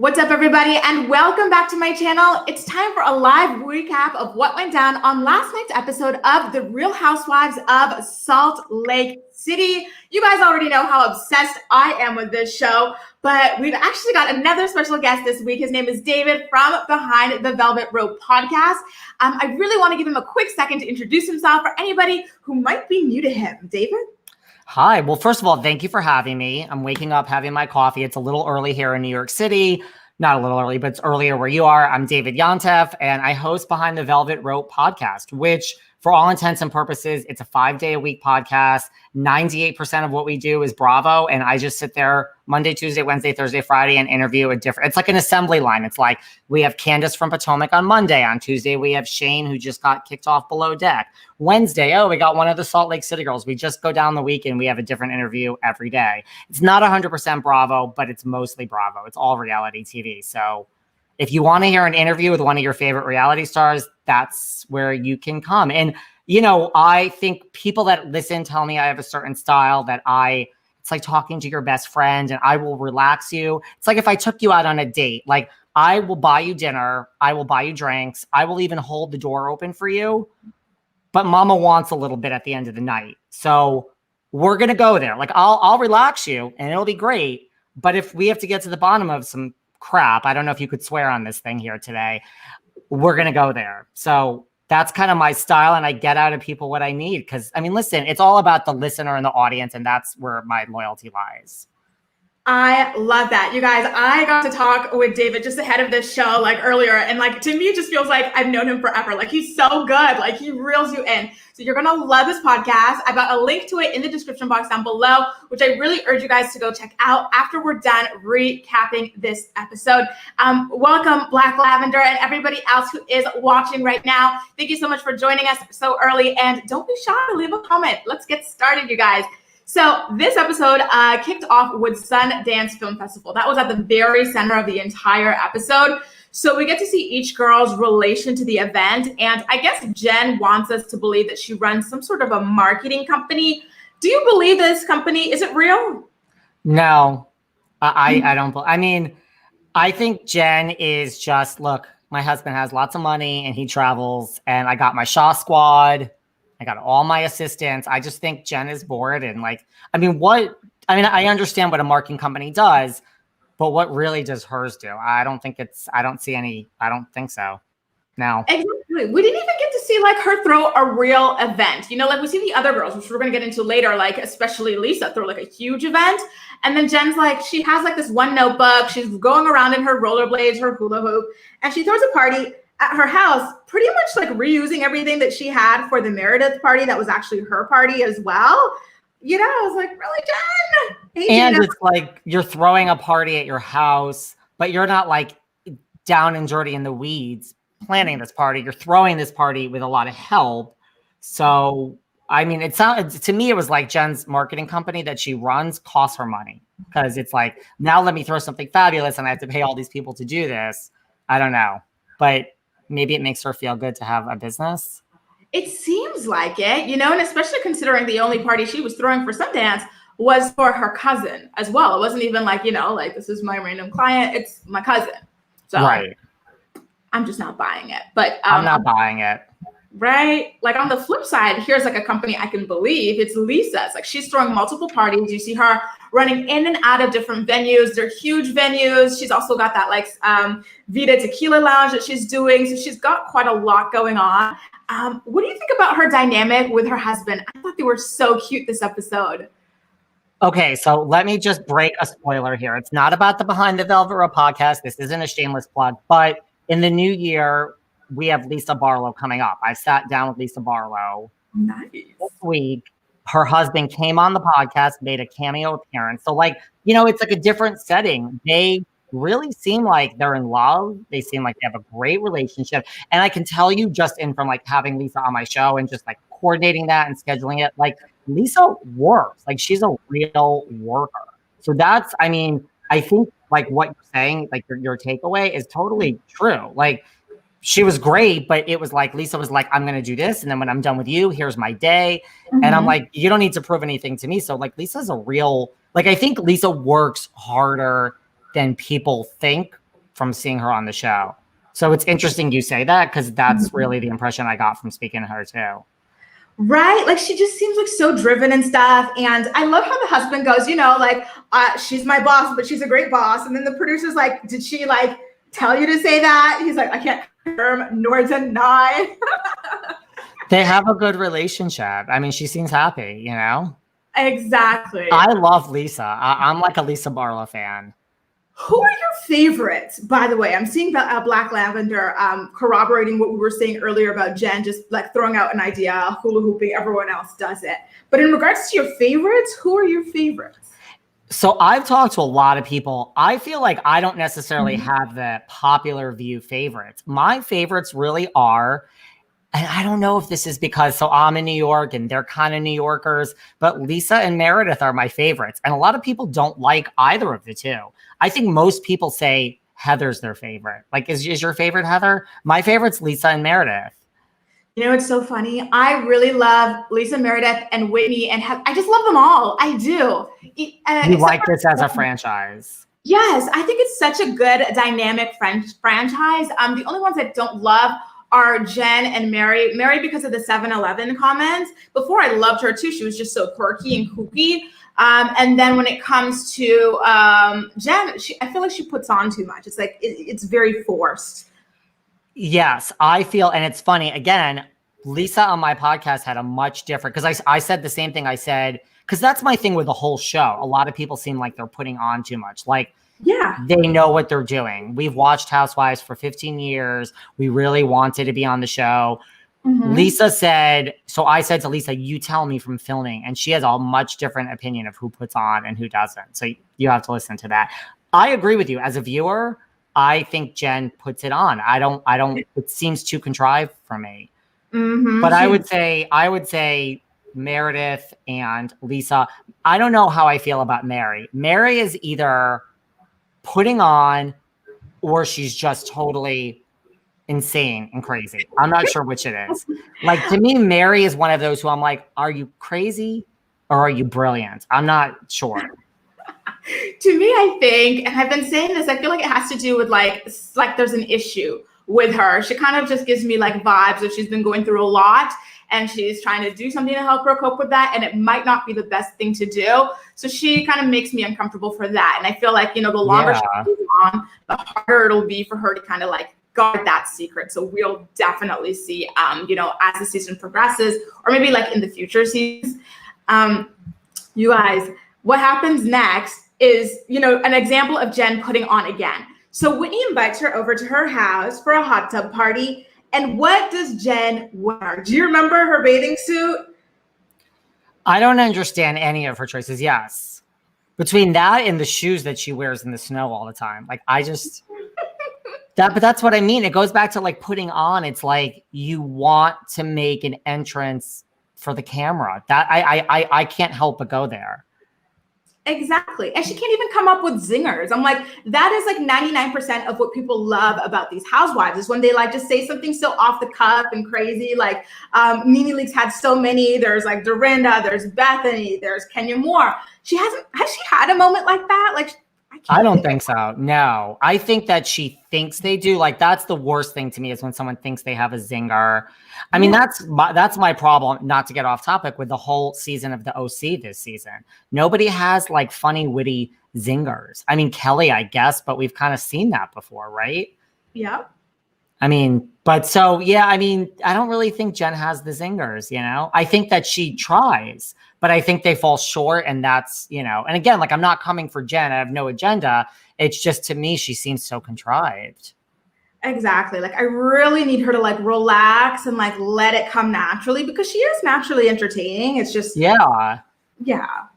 What's up, everybody, and welcome back to my channel. It's time for a live recap of what went down on last night's episode of The Real Housewives of Salt Lake City. You guys already know how obsessed I am with this show, but we've actually got another special guest this week. His name is David from Behind the Velvet Rope podcast. I really want to give him a quick second to introduce himself for anybody who might be new to him. David? Hi. Well, first of all, thank you for having me. I'm waking up, having my coffee. It's a little early here in New York City. Not a little early, but it's earlier where you are. I'm David Yontef, and I host Behind the Velvet Rope podcast, which for all intents and purposes, it's a 5-day-a-week podcast. 98% of what we do is Bravo, and I just sit there Monday, Tuesday, Wednesday, Thursday, Friday, and interview a different. It's like an assembly line. It's like we have Candace from Potomac on Monday. On Tuesday, we have Shane, who just got kicked off Below Deck. Wednesday, we got one of the Salt Lake City girls. We just go down the week and we have a different interview every day. It's not 100% Bravo, but it's mostly Bravo. It's all reality TV. So if you want to hear an interview with one of your favorite reality stars, that's where you can come. And, you know, I think people that listen tell me I have a certain style that it's like talking to your best friend and I will relax you. It's like if I took you out on a date, like I will buy you dinner, I will buy you drinks, I will even hold the door open for you. But mama wants a little bit at the end of the night. So we're going to go there. Like I'll relax you and it'll be great. But if we have to get to the bottom of some crap, I don't know if you could swear on this thing here today, we're going to go there. So that's kind of my style. And I get out of people what I need. Cause I mean, listen, it's all about the listener and the audience. And that's where my loyalty lies. I love that. You guys, I got to talk with David just ahead of this show, like earlier. And like, to me, it just feels like I've known him forever. Like he's so good. Like he reels you in. So you're going to love his podcast. I've got a link to it in the description box down below, which I really urge you guys to go check out after we're done recapping this episode. Welcome Black Lavender and everybody else who is watching right now. Thank you so much for joining us so early. And don't be shy to leave a comment. Let's get started, you guys. So this episode kicked off with Sundance Film Festival. That was at the very center of the entire episode. So we get to see each girl's relation to the event. And I guess Jen wants us to believe that she runs some sort of a marketing company. Do you believe this company? Is it real? No, I don't. I mean, I think Jen is just, look, my husband has lots of money and he travels and I got my Shaw Squad. I got all my assistants. I just think Jen is bored. And like, I understand what a marketing company does, but what really does hers do? I don't think so. No. Exactly. We didn't even get to see like her throw a real event. You know, like we see the other girls, which we're going to get into later, like especially Lisa throw like a huge event. And then Jen's like, she has like this one notebook. She's going around in her rollerblades, her hula hoop, and she throws a party at her house, pretty much like reusing everything that she had for the Meredith party that was actually her party as well. You know, I was like, really, Jen? Hey, and Gina. It's like you're throwing a party at your house, but you're not like down and dirty in the weeds planning this party. You're throwing this party with a lot of help. So, I mean, to me, it was like Jen's marketing company that she runs costs her money because it's like, now let me throw something fabulous and I have to pay all these people to do this. I don't know. But maybe it makes her feel good to have a business. It seems like it, you know, and especially considering the only party she was throwing for Sundance was for her cousin as well. It wasn't even like, you know, like this is my random client. It's my cousin. So right. I'm just not buying it. But I'm not buying it. Right. Like on the flip side, here's like a company I can believe. It's Lisa's. Like she's throwing multiple parties. You see her running in and out of different venues. They're huge venues. She's also got that like Vita Tequila Lounge that she's doing. So she's got quite a lot going on. What do you think about her dynamic with her husband? I thought they were so cute this episode. Okay, so let me just break a spoiler here. It's not about the Behind the Velvet Rope podcast. This isn't a shameless plug, but in the new year, we have Lisa Barlow coming up. I sat down with Lisa Barlow this week. Her husband came on the podcast, made a cameo appearance. So like, you know, it's like a different setting. They really seem like they're in love. They seem like they have a great relationship. And I can tell you just from like having Lisa on my show and just like coordinating that and scheduling it, like Lisa works. Like she's a real worker. So that's, I mean, I think like what you're saying, like your takeaway is totally true. Like, she was great, but it was like, Lisa was like, I'm going to do this. And then when I'm done with you, here's my day. Mm-hmm. And I'm like, you don't need to prove anything to me. So like, Lisa's a real, like, I think Lisa works harder than people think from seeing her on the show. So it's interesting you say that, because that's really the impression I got from speaking to her too. Right? Like she just seems like so driven and stuff. And I love how the husband goes, like, she's my boss, but she's a great boss. And then the producer's like, did she like tell you to say that? He's like, I can't confirm nor deny. They have a good relationship. I mean, she seems happy, Exactly. I love Lisa. I'm like a Lisa Barlow fan. Who are your favorites, by the way? I'm seeing Black Lavender corroborating what we were saying earlier about Jen just like throwing out an idea, hula hooping, everyone else does it. But in regards to your favorites, who are your favorites? So I've talked to a lot of people. I feel like I don't necessarily have the popular view favorites. My favorites really are, and I don't know if this is because, so I'm in New York and they're kind of New Yorkers, but Lisa and Meredith are my favorites. And a lot of people don't like either of the two. I think most people say Heather's their favorite. Like, is your favorite Heather? My favorite's Lisa and Meredith. It's so funny. I really love Lisa, Meredith, and Whitney, and I just love them all. I do. You like this as a franchise? Yes, I think it's such a good dynamic franchise. The only ones I don't love are Jen and Mary. Mary because of the 7-Eleven comments. Before, I loved her too. She was just so quirky and kooky. And then when it comes to Jen, I feel like she puts on too much. It's like it's very forced. Yes, I feel, and it's funny, again, Lisa on my podcast had a much different, because I said the same thing I said, because that's my thing with the whole show. A lot of people seem like they're putting on too much. Like, yeah, they know what they're doing. We've watched Housewives for 15 years. We really wanted to be on the show. Lisa said, so I said to Lisa, you tell me from filming. And she has a much different opinion of who puts on and who doesn't. So you have to listen to that. I agree with you. As a viewer, I think Jen puts it on. I don't, it seems too contrived for me. But I would say Meredith and Lisa. I don't know how I feel about Mary. Mary is either putting on or she's just totally insane and crazy. I'm not sure which it is. Like, to me, Mary is one of those who I'm like, are you crazy or are you brilliant? I'm not sure. To me, I think, and I've been saying this, I feel like it has to do with like there's an issue with her. She kind of just gives me like vibes that she's been going through a lot and she's trying to do something to help her cope with that. And it might not be the best thing to do. So she kind of makes me uncomfortable for that. And I feel like, the longer she goes on, the harder it'll be for her to kind of like guard that secret. So we'll definitely see, as the season progresses, or maybe like in the future seasons. You guys, what happens next is, an example of Jen putting on again. So Whitney invites her over to her house for a hot tub party. And what does Jen wear? Do you remember her bathing suit? I don't understand any of her choices. Yes. Between that and the shoes that she wears in the snow all the time. Like, but that's what I mean. It goes back to like putting on. It's like you want to make an entrance for the camera. That I can't help but go there. Exactly. And she can't even come up with zingers. I'm like, that is like 99% of what people love about these housewives is when they like just say something so off the cuff and crazy. Like Nene Leakes had so many. There's like Dorinda, there's Bethany, there's Kenya Moore. Has she had a moment like that? Like, I don't think so. No, I think that she thinks they do. Like, that's the worst thing to me is when someone thinks they have a zinger. I mean, that's my problem, not to get off topic, with the whole season of the OC this season. Nobody has like funny, witty zingers. I mean, Kelly, I guess, but we've kind of seen that before, right? Yeah. I mean, but so, yeah, I mean, I don't really think Jen has the zingers, I think that she tries, but I think they fall short, and that's, and again, like, I'm not coming for Jen. I have no agenda. It's just, to me, she seems so contrived. Exactly. Like, I really need her to like relax and like let it come naturally, because she is naturally entertaining. It's just, yeah.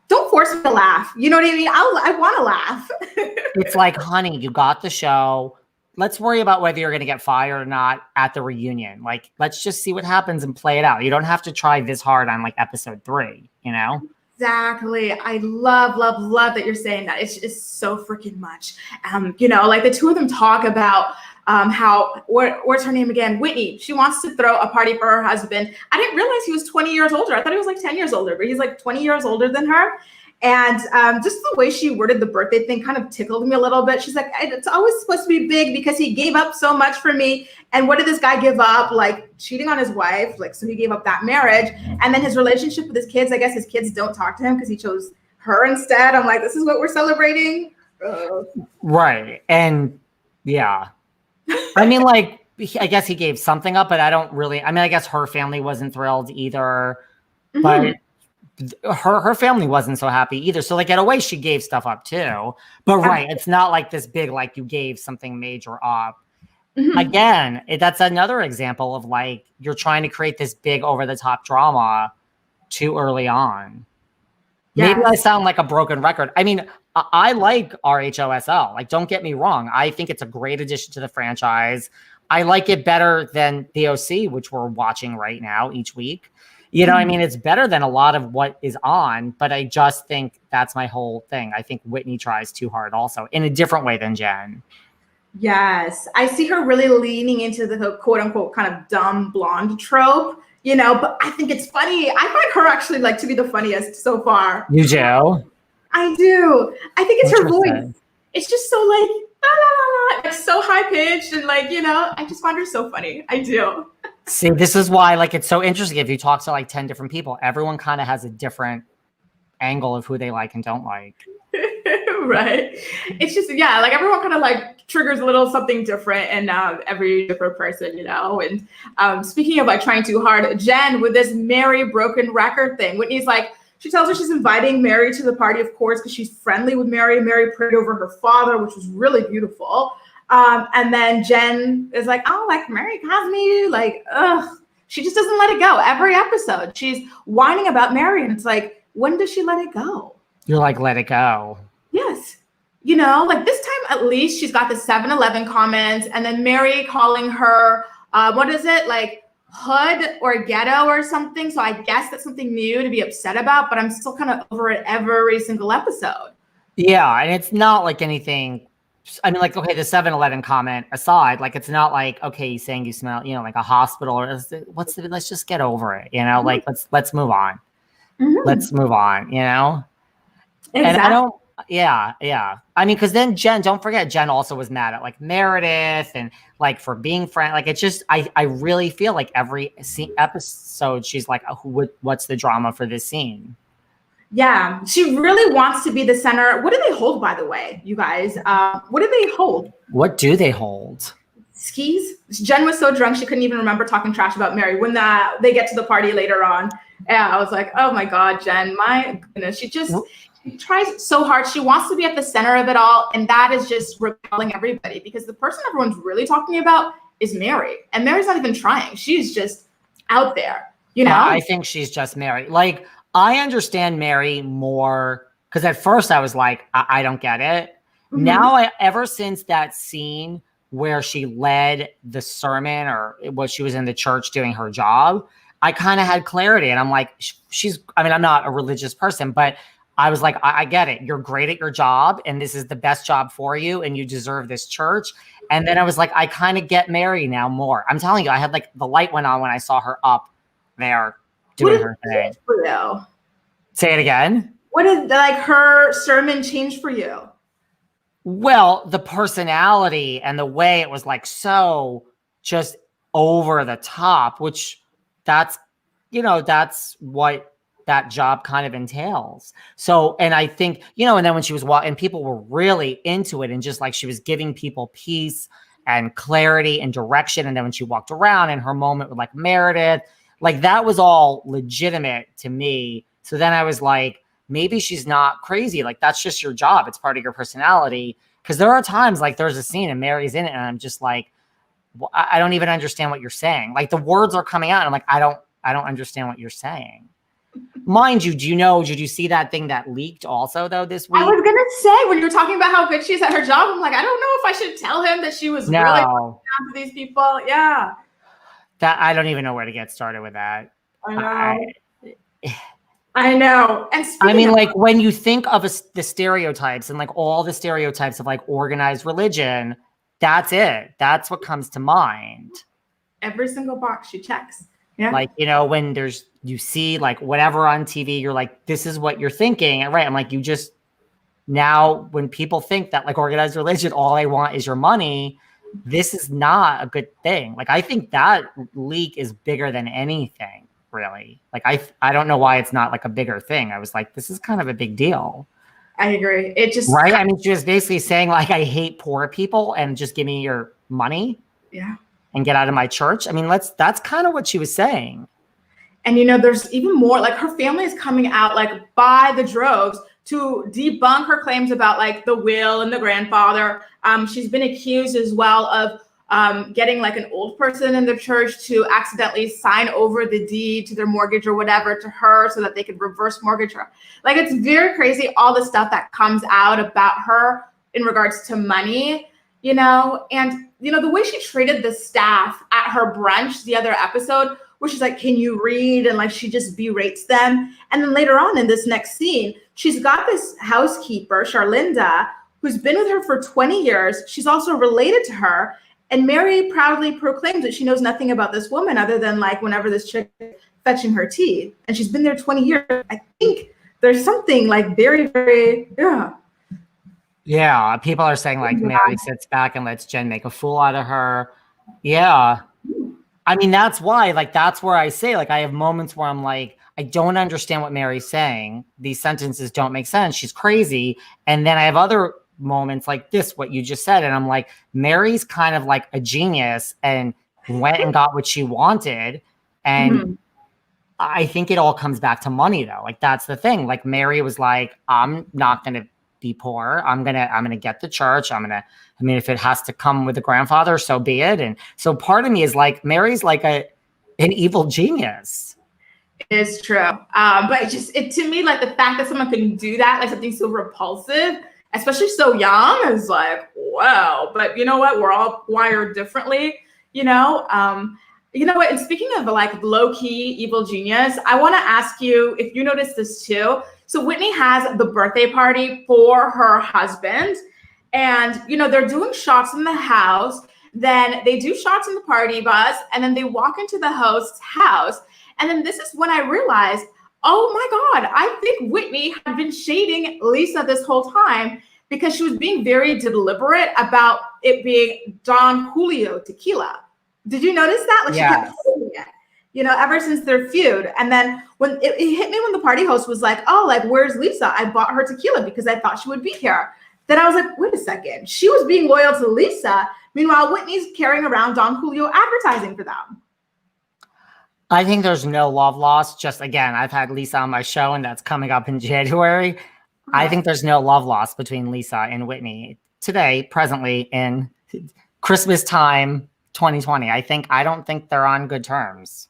Don't force me to laugh. You know what I mean? I want to laugh. It's like, honey, you got the show. Let's worry about whether you're going to get fired or not at the reunion. Like, let's just see what happens and play it out. You don't have to try this hard on like episode 3, Exactly. I love that you're saying that. It's just so freaking much. Like the two of them talk about what's her name again? Whitney. She wants to throw a party for her husband. I didn't realize he was 20 years older. I thought he was like 10 years older, but he's like 20 years older than her. And just the way she worded the birthday thing kind of tickled me a little bit. She's like, it's always supposed to be big because he gave up so much for me. And what did this guy give up? Like cheating on his wife. Like, so he gave up that marriage. And then his relationship with his kids. I guess his kids don't talk to him because he chose her instead. I'm like, this is what we're celebrating. Right. And yeah. I mean, like, I guess he gave something up, but I don't really, I mean, I guess her family wasn't thrilled either, but her family wasn't so happy either. So like in a way she gave stuff up too, but right. It's not like this big, like you gave something major up. Again, that's another example of like, you're trying to create this big over the top drama too early on. Maybe I sound like a broken record. I mean, I like RHOSL. Like, don't get me wrong. I think it's a great addition to the franchise. I like it better than the OC, which we're watching right now each week. You know, I mean, it's better than a lot of what is on, but I just think that's my whole thing. I think Whitney tries too hard also in a different way than Jen. Yes. I see her really leaning into the quote unquote kind of dumb blonde trope, you know, but I think it's funny. I find her actually like to be the funniest so far. You do? I do. I think it's her voice. It's just so like, la, la, la, la. It's so high pitched and like, you know, I just find her so funny. I do. See, this is why like it's so interesting. If you talk to like 10 different people, everyone kind of has a different angle of who they like and don't like. Right. It's just, yeah, like everyone kind of like triggers a little something different in every different person, you know. And speaking of like trying too hard, Jen with this Mary broken record thing, Whitney's like, she tells her she's inviting Mary to the party, of course, because she's friendly with Mary. Mary prayed over her father, which was really beautiful. And then Jen is like, oh, like Mary Cosby, like, ugh. She just doesn't let it go. Every episode, she's whining about Mary. And it's like, when does she let it go? You're like, let it go. Yes. You know, like this time at least she's got the 7-Eleven comments and then Mary calling her, what is it? Like hood or ghetto or something. So I guess that's something new to be upset about, but I'm still kind of over it every single episode. Yeah. And it's not like anything. I mean, like, okay, the 7-Eleven comment aside, like, it's not like, okay, he's saying you smell, you know, like a hospital or let's just get over it. You know, like, let's move on. Let's move on, you know? Exactly. And I don't, yeah. I mean, because then Jen, don't forget, Jen also was mad at like Meredith and like for being friend. Like it's just, I really feel like every episode she's like, oh, what's the drama for this scene? Yeah, she really wants to be the center. What do they hold, by the way, you guys? What do they hold? What do they hold? Skis. Jen was so drunk she couldn't even remember talking trash about Mary when they get to the party later on. Yeah, I was like, oh my God, Jen, my goodness. She tries so hard. She wants to be at the center of it all. And that is just repelling everybody because the person everyone's really talking about is Mary. And Mary's not even trying. She's just out there, you know? I think she's just Mary. Like, I understand Mary more because at first I was like, I don't get it. Now, ever since that scene where she led the sermon or she was in the church doing her job, I kind of had clarity. And I'm like, I mean, I'm not a religious person, but I was like, I get it. You're great at your job and this is the best job for you and you deserve this church. And then I was like, I kind of get Mary now more. I'm telling you, I had like the light went on when I saw her up there doing her thing. For you? Say it again. What did like her sermon change for you? Well, the personality and the way it was like so just over the top, which that's what that job kind of entails. So, and I think, you know, and then when she was and people were really into it and just like she was giving people peace and clarity and direction. And then when she walked around and her moment with like Meredith, like that was all legitimate to me. So then I was like, maybe she's not crazy. Like that's just your job. It's part of your personality. Because there are times like there's a scene and Mary's in it and I'm just like, well, I don't even understand what you're saying. Like the words are coming out and I'm like, I don't understand what you're saying. Mind you, did you see that thing that leaked also though this week? I was going to say, when you were talking about how good she is at her job, I'm like, I don't know if I should tell him that she was really down to these people. Yeah. That I don't even know where to get started with that. I know. I know. And I mean, like when you think of the stereotypes and like all the stereotypes of like organized religion, that's it. That's what comes to mind. Every single box she checks. Yeah. Like, you know, when you see like whatever on TV, you're like, this is what you're thinking. Right. I'm like, now when people think that like organized religion, all they want is your money, this is not a good thing. Like, I think that leak is bigger than anything, really. Like, I don't know why it's not like a bigger thing. I was like, this is kind of a big deal. I agree. It just, right. I mean, she was basically saying like, I hate poor people and just give me your money. Yeah. And get out of my church. I mean, that's kind of what she was saying. And, you know, there's even more, like her family is coming out like by the droves to debunk her claims about like the will and the grandfather. She's been accused as well of getting like an old person in the church to accidentally sign over the deed to their mortgage or whatever to her so that they could reverse mortgage her. Like, it's very crazy, all the stuff that comes out about her in regards to money, you know, and, you know, the way she treated the staff at her brunch the other episode, where she's like, can you read? And like, she just berates them. And then later on in this next scene, she's got this housekeeper, Charlinda, who's been with her for 20 years. She's also related to her. And Mary proudly proclaims that she knows nothing about this woman other than like whenever this chick is fetching her tea. And she's been there 20 years. I think there's something like very, very, Yeah, people are saying like Mary sits back and lets Jen make a fool out of her. Yeah. I mean, that's why, like, that's where I say, like, I have moments where I'm like, I don't understand what Mary's saying. These sentences don't make sense. She's crazy. And then I have other moments like this, what you just said. And I'm like, Mary's kind of like a genius and went and got what she wanted. And I think it all comes back to money, though. Like, that's the thing. Like, Mary was like, I'm not going to be poor. I'm gonna get the church. I mean, if it has to come with the grandfather, so be it. And so part of me is like, Mary's like an evil genius. It is true. But to me, like the fact that someone can do that, like something so repulsive, especially so young, is like, wow. But you know what? We're all wired differently, you know? You know what? And speaking of like low-key evil genius, I want to ask you if you noticed this too. So Whitney has the birthday party for her husband, and you know they're doing shots in the house. Then they do shots in the party bus, and then they walk into the host's house. And then this is when I realized, oh my God, I think Whitney had been shading Lisa this whole time because she was being very deliberate about it being Don Julio tequila. Did you notice that? Like, yes. She kept saying it, you know, ever since their feud. And then when it hit me when the party host was like, oh, like, where's Lisa? I bought her tequila because I thought she would be here. Then I was like, wait a second. She was being loyal to Lisa. Meanwhile, Whitney's carrying around Don Julio advertising for them. I think there's no love lost. Just again, I've had Lisa on my show, and that's coming up in January. I think there's no love lost between Lisa and Whitney today, presently in Christmas time 2020. I don't think they're on good terms.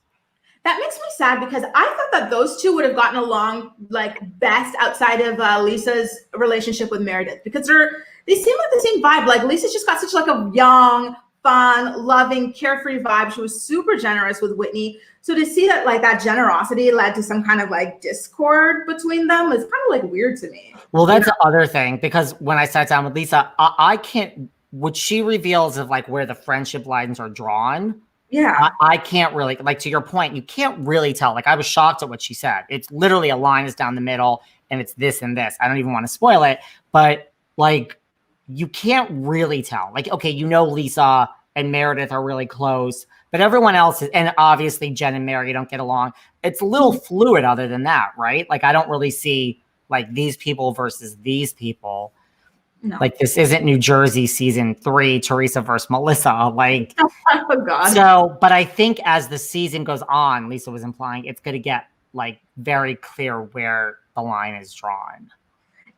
That makes me sad because I thought that those two would have gotten along like best outside of Lisa's relationship with Meredith, because they seem like the same vibe. Like Lisa's just got such like a young, fun, loving, carefree vibe. She was super generous with Whitney. So to see that like that generosity led to some kind of like discord between them is kind of like weird to me. Well, that's the other thing, because when I sat down with Lisa, I can't, what she reveals of like where the friendship lines are drawn. Yeah. I can't really, like, to your point, you can't really tell. Like, I was shocked at what she said. It's literally a line is down the middle and it's this and this. I don't even want to spoil it, but like, you can't really tell. Like, okay, you know, Lisa and Meredith are really close, but everyone else is, and obviously Jen and Mary don't get along. It's a little fluid other than that, right? Like, I don't really see like these people versus these people. No. Like, this isn't New Jersey season 3, Teresa versus Melissa. Like, oh God. So, but I think as the season goes on, Lisa was implying it's going to get like very clear where the line is drawn.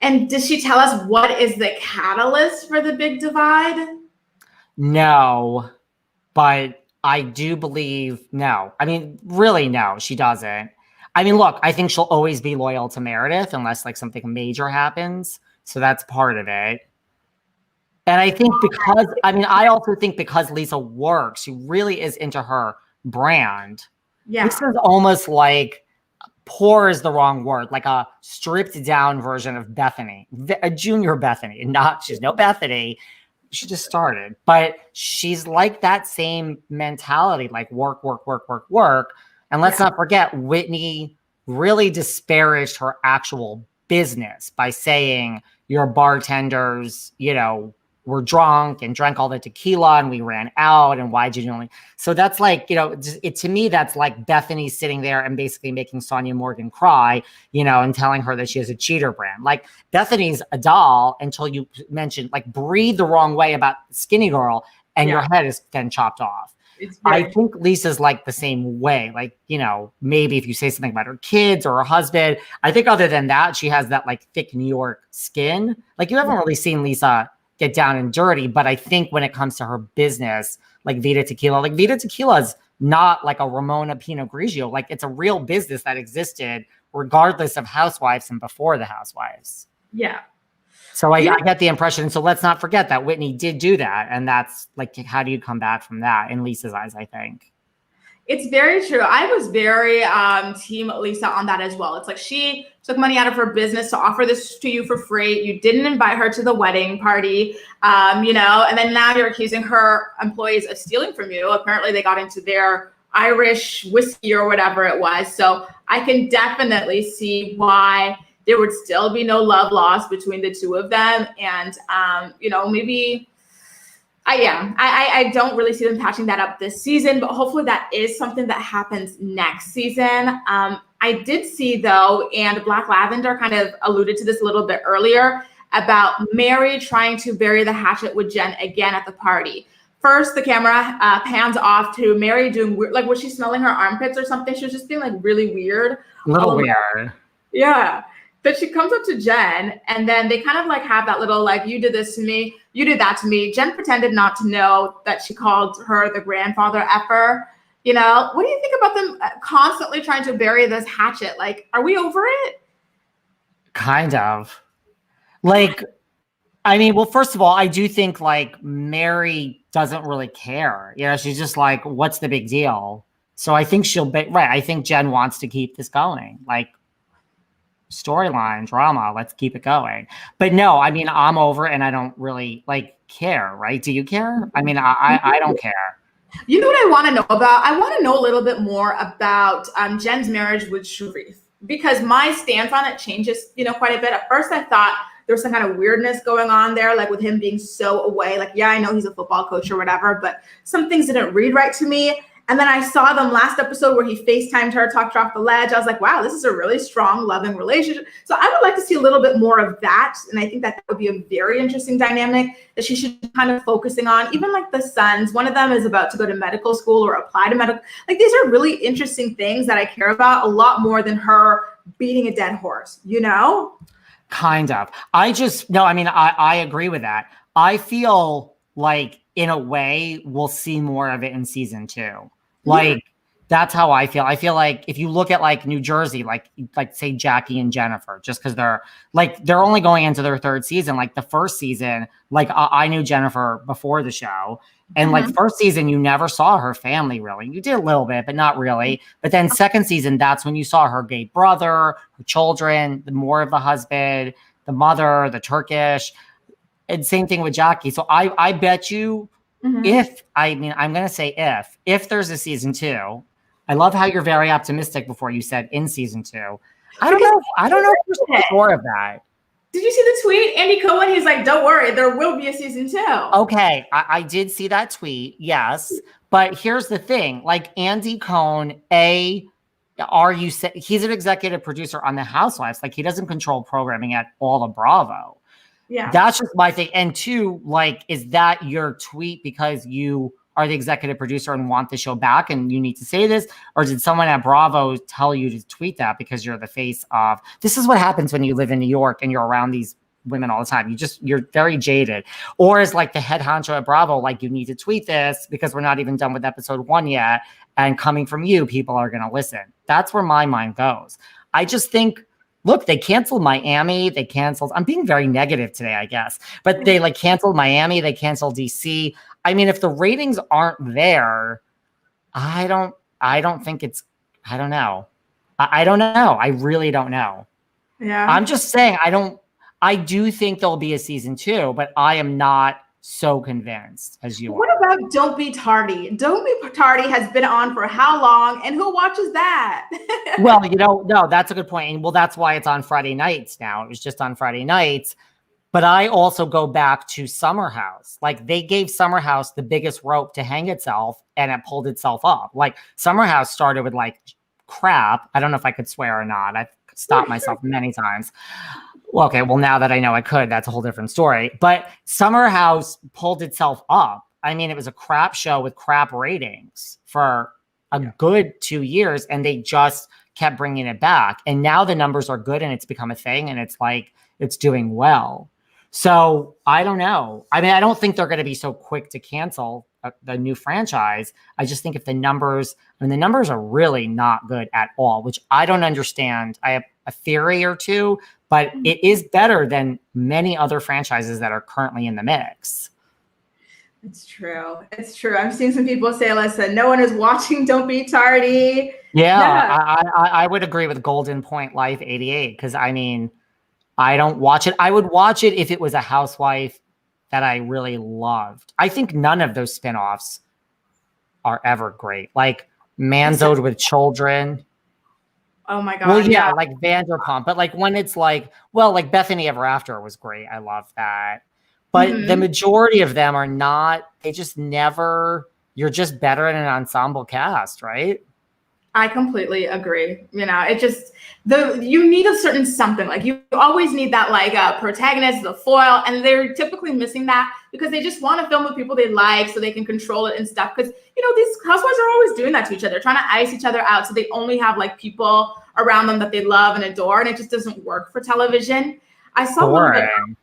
And does she tell us what is the catalyst for the big divide? No, but I do believe no. I mean, really, no, she doesn't. I mean, look, I think she'll always be loyal to Meredith unless like something major happens. So that's part of it. And I think because, I mean, I also think because Lisa works, she really is into her brand. Yeah. This is almost like, poor is the wrong word, like a stripped down version of Bethany, a junior Bethany. She's no Bethany. She just started, but she's like that same mentality, like work, work, work, work, work. And let's not forget, Whitney really disparaged her actual business by saying your bartenders, were drunk and drank all the tequila and we ran out, and why'd you only? So that's like, to me, that's like Bethany sitting there and basically making Sonia Morgan cry, and telling her that she has a cheater brand. Like, Bethany's a doll until you mention, like, breathe the wrong way about Skinny Girl and your head is then chopped off. I think Lisa's like the same way. Like, maybe if you say something about her kids or her husband, I think other than that, she has that like thick New York skin. Like, you haven't really seen Lisa get down and dirty, but I think when it comes to her business, like Vita Tequila is not like a Ramona Pinot Grigio. Like, it's a real business that existed regardless of Housewives and before the Housewives. Yeah. So I get the impression. So let's not forget that Whitney did do that. And that's like, how do you come back from that in Lisa's eyes, I think? It's very true. I was very team Lisa on that as well. It's like she took money out of her business to offer this to you for free. You didn't invite her to the wedding party, and then now you're accusing her employees of stealing from you. Apparently they got into their Irish whiskey or whatever it was. So I can definitely see why there would still be no love lost between the two of them. And, maybe I don't really see them patching that up this season, but hopefully that is something that happens next season. I did see, though, and Black Lavender kind of alluded to this a little bit earlier, about Mary trying to bury the hatchet with Jen again at the party. First, the camera pans off to Mary doing weird, like, was she smelling her armpits or something? She was just being like really weird. A little weird. Yeah. But she comes up to Jen, and then they kind of like have that little, like, you did this to me, you did that to me. Jen pretended not to know that she called her the grandfather effer. What do you think about them constantly trying to bury this hatchet? Like, are we over it? Kind of. Like, I mean, well, first of all, I do think like Mary doesn't really care. She's just like, what's the big deal? So I think she'll be right. I think Jen wants to keep this going. Like, storyline drama, let's keep it going. But no, I mean, I'm over it and I don't really like care, right? Do you care? I mean, I don't care. You know what I want to know about? I want to know a little bit more about Jen's marriage with Sharif, because my stance on it changes, quite a bit. At first I thought there was some kind of weirdness going on there, like with him being so away. Like, yeah, I know he's a football coach or whatever, but some things didn't read right to me. And then I saw them last episode where he FaceTimed her, talked her off the ledge. I was like, wow, this is a really strong, loving relationship. So I would like to see a little bit more of that. And I think that would be a very interesting dynamic that she should be kind of focusing on. Even like the sons, one of them is about to go to medical school or apply to medical. Like, these are really interesting things that I care about a lot more than her beating a dead horse, Kind of. I agree with that. I feel like in a way we'll see more of it in season 2. Like, that's how I feel. I feel like if you look at like New Jersey, like say Jackie and Jennifer, just because they're only going into their 3rd season. Like the first season, like I knew Jennifer before the show, and like first season you never saw her family really. You did a little bit, but not really. But then second season, that's when you saw her gay brother, her children, the more of the husband, the mother, the Turkish, and same thing with Jackie. So I bet you. I'm going to say if there's a season 2, I love how you're very optimistic before you said in season 2. I don't know if you're sure of that. Did you see the tweet? Andy Cohen, he's like, don't worry, there will be a season 2. Okay. I did see that tweet. Yes. But here's the thing, like Andy Cohen, he's an executive producer on the Housewives. Like, he doesn't control programming at all of Bravo. Yeah, that's just my thing. And 2, like, is that your tweet because you are the executive producer and want the show back and you need to say this? Or did someone at Bravo tell you to tweet that because you're the face of, this is what happens when you live in New York and you're around these women all the time. You're very jaded. Or is like the head honcho at Bravo, like, you need to tweet this because we're not even done with episode 1 yet. And coming from you, people are going to listen. That's where my mind goes. I just think, look, they canceled Miami. I'm being very negative today, I guess. But they like canceled Miami. They canceled DC. I mean, if the ratings aren't there, I don't think it's, I don't know. I don't know. I really don't know. Yeah. I'm just saying, I do think there'll be a season 2, but I am not so convinced as you What are. about Don't Be Tardy? Don't Be Tardy has been on for how long, and who watches that? Well, no, that's a good point. And well, that's why it's on Friday nights now. It was just on Friday nights. But I also go back to Summer House. Like they gave Summer House the biggest rope to hang itself and it pulled itself up. Like Summer House started with like crap. I don't know if I could swear or not. I've stopped myself many times. Well, okay, well, now that I know I could, that's a whole different story. But Summer House pulled itself up. I mean, it was a crap show with crap ratings for a good 2 years, and they just kept bringing it back. And now the numbers are good and it's become a thing and it's like, it's doing well. So I don't know. I mean, I don't think they're going to be so quick to cancel the new franchise. I just think if the numbers are really not good at all, which I don't understand. I have a theory or two, but it is better than many other franchises that are currently in the mix. It's true. It's true. I'm seeing some people say, listen, no one is watching Don't Be Tardy. Yeah. I would agree with Golden Point Life 88 because I mean, I don't watch it. I would watch it if it was a housewife that I really loved. I think none of those spinoffs are ever great. Like Manzo'd with Children. Oh my God. Well, yeah, like Vanderpump. But like when it's like, well, like Bethany Ever After was great. I love that. But the majority of them are not, they just never, you're just better in an ensemble cast, right? I completely agree. It just, you need a certain something. Like you always need that like protagonist, the foil, and they're typically missing that because they just want to film with people they like so they can control it and stuff. Because, these housewives are always doing that to each other, trying to ice each other out. So they only have like people around them that they love and adore. And it just doesn't work for television. I saw one.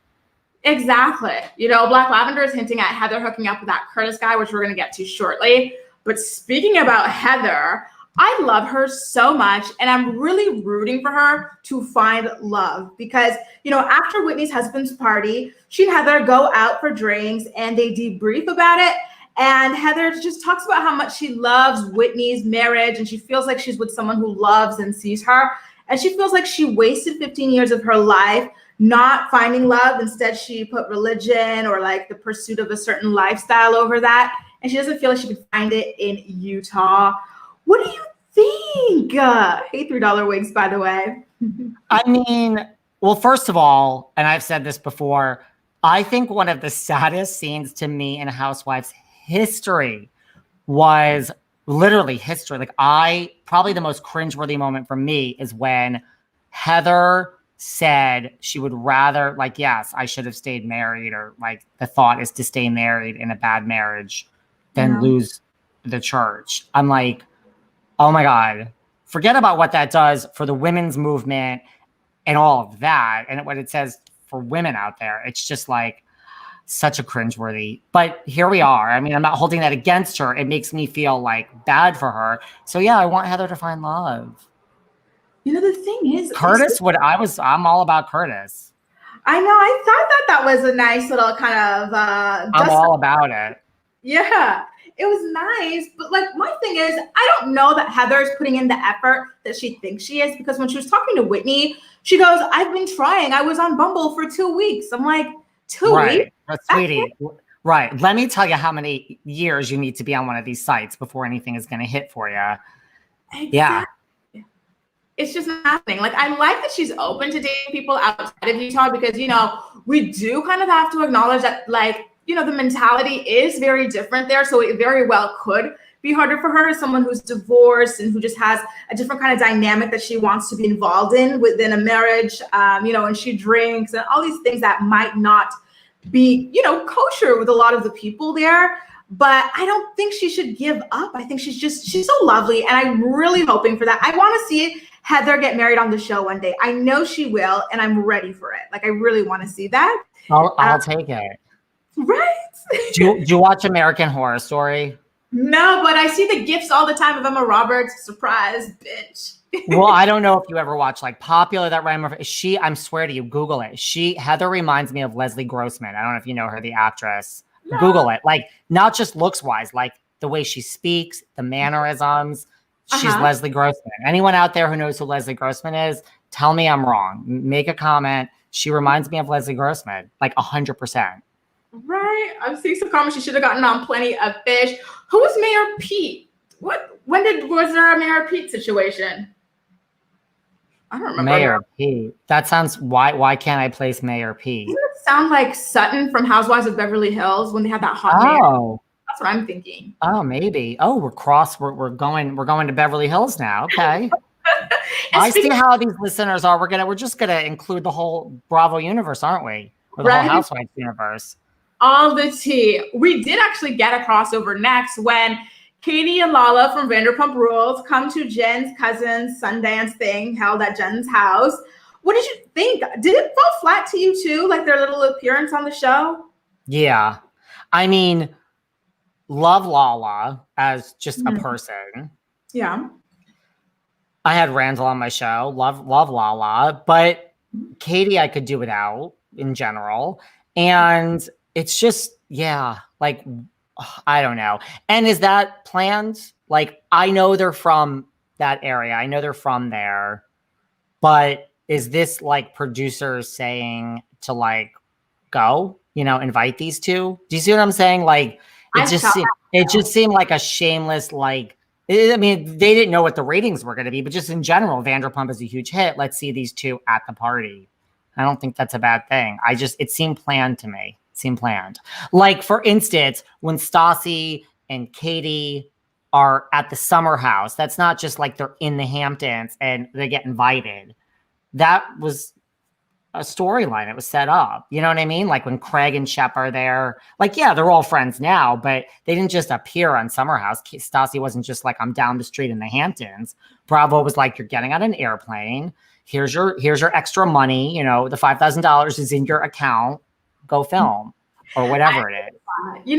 Exactly. Black Lavender is hinting at Heather hooking up with that Curtis guy, which we're going to get to shortly. But speaking about Heather, I love her so much, and I'm really rooting for her to find love because, after Whitney's husband's party, she and Heather go out for drinks and they debrief about it. And Heather just talks about how much she loves Whitney's marriage and she feels like she's with someone who loves and sees her. And she feels like she wasted 15 years of her life not finding love. Instead, she put religion or like the pursuit of a certain lifestyle over that. And she doesn't feel like she could find it in Utah. What do you think? Hey, $3 wigs, by the way. I mean, well, first of all, and I've said this before, I think one of the saddest scenes to me in Housewives history was literally history. Like probably the most cringeworthy moment for me is when Heather said she would rather, like, yes, I should have stayed married, or like the thought is to stay married in a bad marriage than lose the church. I'm like, oh my God, forget about what that does for the women's movement and all of that. And what it says for women out there. It's just like such a cringeworthy, but here we are. I mean, I'm not holding that against her. It makes me feel like bad for her. So yeah, I want Heather to find love. The thing is, Curtis, I'm all about Curtis. I know. I thought that was a nice little kind of, I'm all about it. Yeah. It was nice, but like my thing is, I don't know that Heather is putting in the effort that she thinks she is, because when she was talking to Whitney, she goes, I've been trying. I was on Bumble for 2 weeks. I'm like, 2 weeks? Sweetie, right. Let me tell you how many years you need to be on one of these sites before anything is going to hit for you. Exactly. Yeah. It's just not happening. Like, I like that she's open to dating people outside of Utah because, we do kind of have to acknowledge that, like, the mentality is very different there. So it very well could be harder for her as someone who's divorced and who just has a different kind of dynamic that she wants to be involved in within a marriage, and she drinks and all these things that might not be, kosher with a lot of the people there. But I don't think she should give up. I think she's so lovely. And I'm really hoping for that. I want to see Heather get married on the show one day. I know she will, and I'm ready for it. Like, I really want to see that. I'll take it. Right? Do you watch American Horror Story? No, but I see the gifts all the time of Emma Roberts. Surprise, bitch. Well, I don't know if you ever watch like Popular, that rhyme. I swear to you, Google it. Heather reminds me of Leslie Grossman. I don't know if you know her, the actress. No. Google it. Like, not just looks wise, like the way she speaks, the mannerisms. She's Leslie Grossman. Anyone out there who knows who Leslie Grossman is, tell me I'm wrong. Make a comment. She reminds me of Leslie Grossman, like 100%. Right. I'm seeing some comments. She should have gotten on Plenty of Fish. Who was Mayor Pete? Was there a Mayor Pete situation? I don't remember. Mayor Pete. That sounds, why can't I place Mayor Pete? Doesn't it sound like Sutton from Housewives of Beverly Hills when they had that hot mayor? That's what I'm thinking. Oh, maybe. Oh, we're going to Beverly Hills now. Okay. I see how these listeners are. We're just gonna include the whole Bravo universe, aren't we? Or the whole Housewives universe. All the tea. We did actually get a crossover next when Katie and Lala from Vanderpump Rules come to Jen's cousin's Sundance thing held at Jen's house. What did you think? Did it fall flat to you too, like their little appearance on the show? Yeah. I mean, love Lala as just a person. Yeah. I had Randall on my show. Love Lala. But Katie I could do without in general. And it's just, yeah, like, I don't know. And is that planned? Like, I know they're from that area. I know they're from there. But is this like producers saying to like go, invite these two? Do you see what I'm saying? Like, it just seemed like a shameless, like, I mean, they didn't know what the ratings were going to be, but just in general, Vanderpump is a huge hit. Let's see these two at the party. I don't think that's a bad thing. It seemed planned to me. Like, for instance, when Stassi and Katie are at the summer house, that's not just like they're in the Hamptons and they get invited. That was a storyline. It was set up. You know what I mean? Like when Craig and Shep are there, like, yeah, they're all friends now, but they didn't just appear on Summer House. Stassi wasn't just like, I'm down the street in the Hamptons. Bravo was like, you're getting on an airplane. Here's your extra money. The $5,000 is in your account. Go film or whatever it is.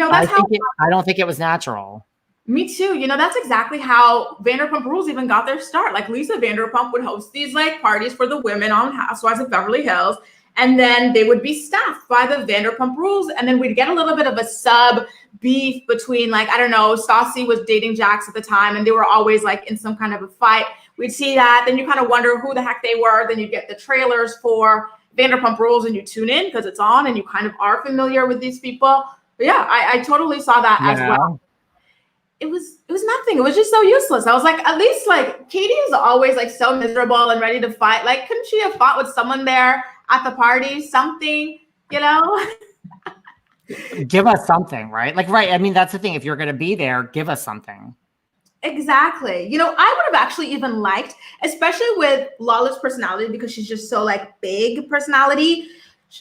I don't think it was natural. Me too. That's exactly how Vanderpump Rules even got their start. Like Lisa Vanderpump would host these like parties for the women on Housewives of Beverly Hills. And then they would be staffed by the Vanderpump Rules. And then we'd get a little bit of a sub beef between, like, I don't know, Stassi was dating Jax at the time and they were always like in some kind of a fight. We'd see that. Then you kind of wonder who the heck they were. Then you get the trailers for Vanderpump Rules and you tune in because it's on and you kind of are familiar with these people. But yeah, I totally saw that as well. It was nothing. It was just so useless. I was like, at least like Katie is always like so miserable and ready to fight. Like, couldn't she have fought with someone there at the party? Something, Give us something, right? Like, right. I mean, that's the thing. If you're going to be there, give us something. Exactly. I would have actually even liked, especially with Lala's personality, because she's just so like big personality.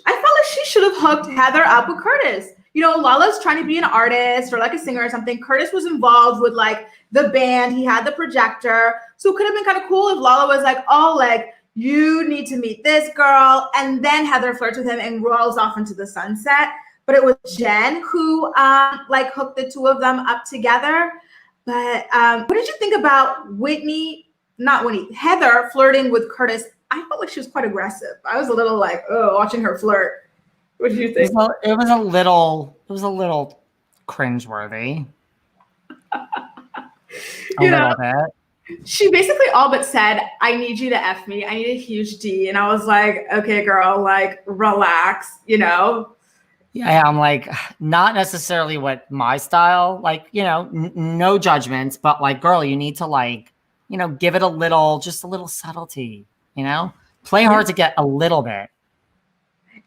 I felt like she should have hooked Heather up with Curtis. Lala's trying to be an artist or like a singer or something. Curtis was involved with like the band. He had the projector. So it could have been kind of cool if Lala was like, oh, like, you need to meet this girl. And then Heather flirts with him and rolls off into the sunset. But it was Jen who like hooked the two of them up together. But what did you think about Heather flirting with Curtis? I felt like she was quite aggressive. I was a little like, oh, watching her flirt. What did you think? It was a little cringeworthy. A little bit. She basically all but said, I need you to F me. I need a huge D. And I was like, okay, girl, like, relax, Yeah, I'm like, not necessarily what my style, like, no judgments, but like, girl, you need to like, give it just a little subtlety, play hard to get a little bit.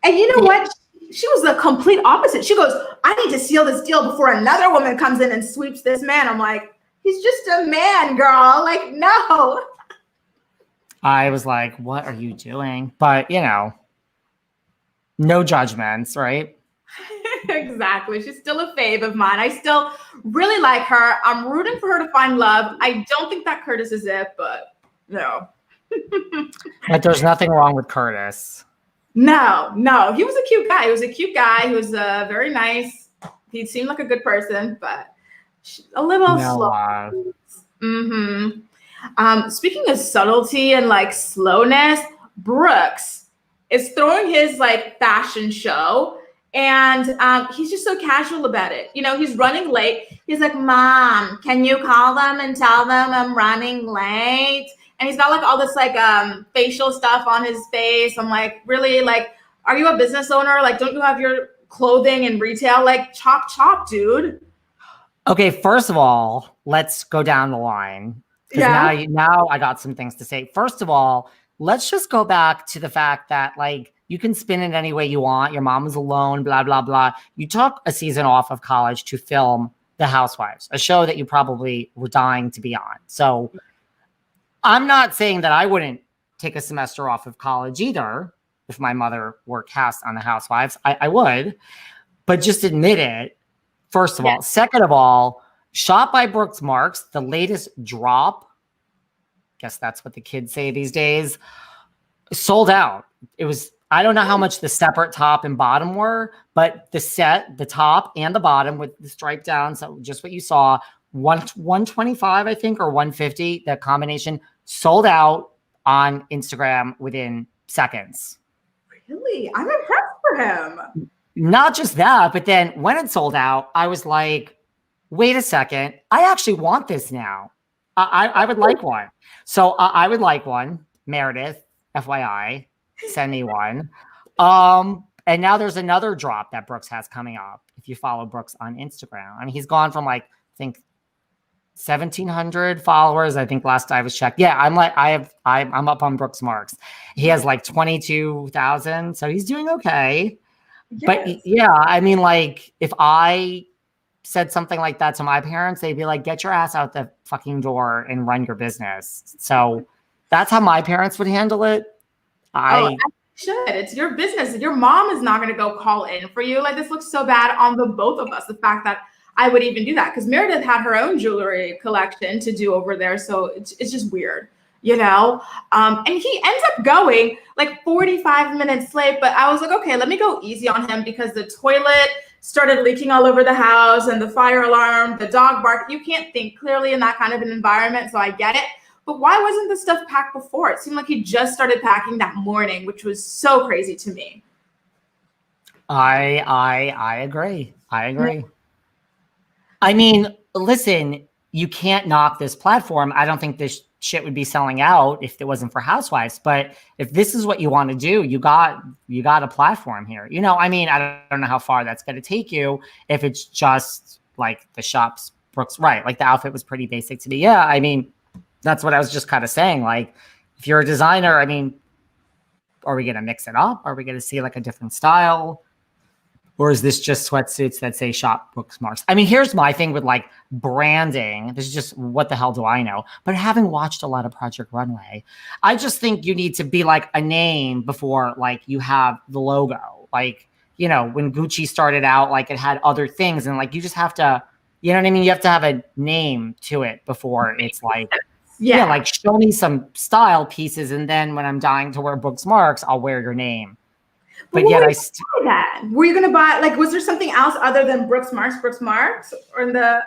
And you know what? She was the complete opposite. She goes, I need to seal this deal before another woman comes in and sweeps this man. I'm like, he's just a man, girl. Like, no. I was like, what are you doing? But, no judgments, right? Exactly. She's still a fave of mine. I still really like her. I'm rooting for her to find love. I don't think that Curtis is it, but no. But there's nothing wrong with Curtis. No. He was a cute guy. He was very nice. He seemed like a good person, but a little slow. Speaking of subtlety and like slowness, Brooks is throwing his like fashion show and he's just so casual about it. He's running late. He's like, Mom, can you call them and tell them I'm running late? And he's got like all this like facial stuff on his face. I'm like, really? Like, are you a business owner? Like, don't you have your clothing and retail, like chop, dude. Okay, first of all, let's go down the line. Because now I got some things to say. First of all, let's just go back to the fact that like you can spin it any way you want. Your mom was alone, blah, blah, blah. You took a season off of college to film The Housewives, a show that you probably were dying to be on. So I'm not saying that I wouldn't take a semester off of college either. If my mother were cast on The Housewives, I would. But just admit it, first of all. Second of all, Shot by Brooks Marks, the latest drop, guess that's what the kids say these days, sold out. It was, I don't know how much the separate top and bottom were, but the set, the top and the bottom with the stripe down, so just what you saw, 125, I think, or 150, that combination sold out on Instagram within seconds. Really? I'm impressed for him. Not just that, but then when it sold out, I was like, wait a second, I actually want this now. I would like one. So I would like one. Meredith, FYI, send me one. And now there's another drop that Brooks has coming up. If you follow Brooks on Instagram, I mean, he's gone from like, I think 1,700 followers. I think last I was checked. Yeah, I'm up on Brooks Marks. He has like 22,000. So he's doing okay. Yes. But yeah, I mean, like if I said something like that to my parents, they'd be like, get your ass out the fucking door and run your business. So that's how my parents would handle it. I should. It's your business. Your mom is not going to go call in for you. Like, this looks so bad on the both of us. The fact that I would even do that, because Meredith had her own jewelry collection to do over there. So it's just weird, you know? And he ends up going like 45 minutes late, but I was like, okay, let me go easy on him because the toilet started leaking all over the house and the fire alarm, the dog bark. You can't think clearly in that kind of an environment. So I get it. But why wasn't the stuff packed before? It seemed like he just started packing that morning, which was so crazy to me. I agree. I mean, listen, you can't knock this platform. I don't think this shit would be selling out if it wasn't for Housewives. But if this is what you want to do, you got a platform here. You know, I mean, I don't know how far that's going to take you if it's just like the shops, Brooks, right? Like the outfit was pretty basic to me. Yeah, I mean, that's what I was just kind of saying. Like, if you're a designer, I mean, are we going to mix it up? Are we going to see like a different style? Or is this just sweatsuits that say Shop Brooks Marks? I mean, here's my thing with like branding. This is just, what the hell do I know? But having watched a lot of Project Runway, I just think you need to be like a name before like you have the logo. Like, you know, when Gucci started out, like it had other things, and like you just have to, you know what I mean? You have to have a name to it before it's like, yeah, like show me some style pieces, and then when I'm dying to wear Brooks Marks, I'll wear your name. But yet were you going to buy, like, was there something else other than Brooks Marks, or the?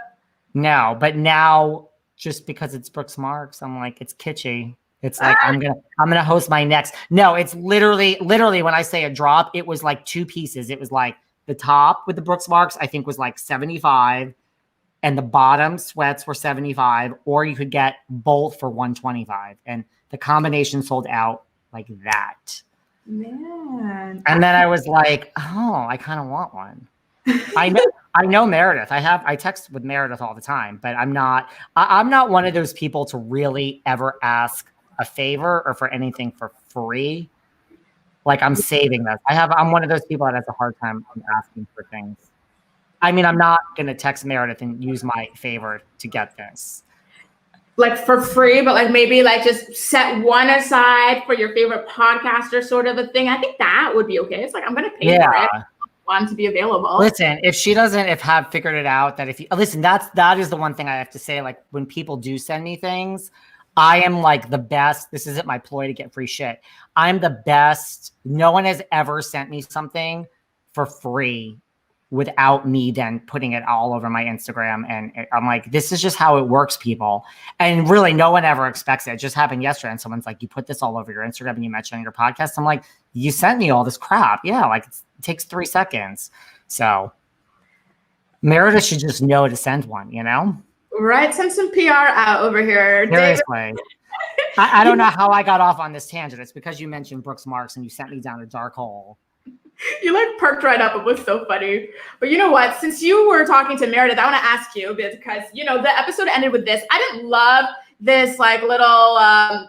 No, but now just because it's Brooks Marks, I'm like, it's kitschy. It's like, I'm going to host my next. No, it's literally when I say a drop, it was like two pieces. It was like the top with the Brooks Marks, I think was like 75, and the bottom sweats were 75, or you could get both for 125. And the combination sold out like that. Man. And then I was like, oh, I kind of want one. I know Meredith. I text with Meredith all the time, but I'm not one of those people to really ever ask a favor or for anything for free. Like, I'm saving that. I'm one of those people that has a hard time asking for things. I mean, I'm not going to text Meredith and use my favor to get this. Like for free, but like maybe like just set one aside for your favorite podcaster sort of a thing. I think that would be okay. It's like, I'm going to pay for it. I want to be available. Listen, if she doesn't have figured it out, that if you listen, that is the one thing I have to say. Like, when people do send me things, I am like the best. This isn't my ploy to get free shit. I'm the best. No one has ever sent me something for free without me then putting it all over my Instagram. And I'm like, this is just how it works, people. And really, no one ever expects it. It just happened yesterday. And someone's like, you put this all over your Instagram and you mentioned on your podcast. I'm like, you sent me all this crap. Yeah, like it takes 3 seconds. So Meredith should just know to send one, you know? Right. Send some PR out over here. Seriously. I don't know how I got off on this tangent. It's because you mentioned Brooks Marks and you sent me down a dark hole. You like perked right up. It was so funny. But you know what? Since you were talking to Meredith, I want to ask you because, you know, the episode ended with this. I didn't love this like little,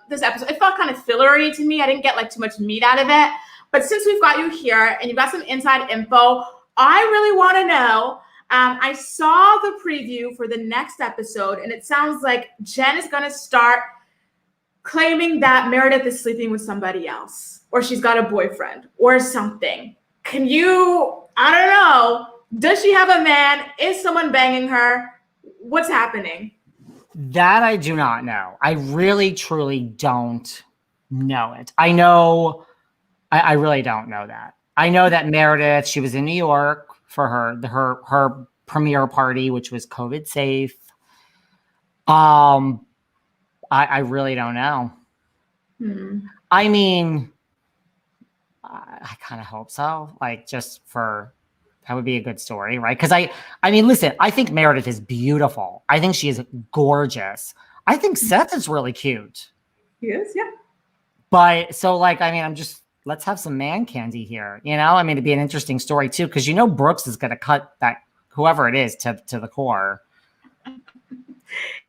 this episode. It felt kind of fillery to me. I didn't get like too much meat out of it. But since we've got you here and you've got some inside info, I really want to know. I saw the preview for the next episode, and it sounds like Jen is going to start claiming that Meredith is sleeping with somebody else, or she's got a boyfriend or something. Can you, I don't know, does she have a man? Is someone banging her? What's happening? That I do not know. I really, truly don't know it. I know, I really don't know that. I know that Meredith, she was in New York for her premiere party, which was COVID safe. I really don't know. I mean, I kind of hope so. Like, just for that would be a good story, right? Because I mean, listen, I think Meredith is beautiful. I think she is gorgeous. I think Seth is really cute. He is, yeah. But so, like, I mean, let's have some man candy here, you know? I mean, it'd be an interesting story too, because you know Brooks is going to cut that whoever it is to the core.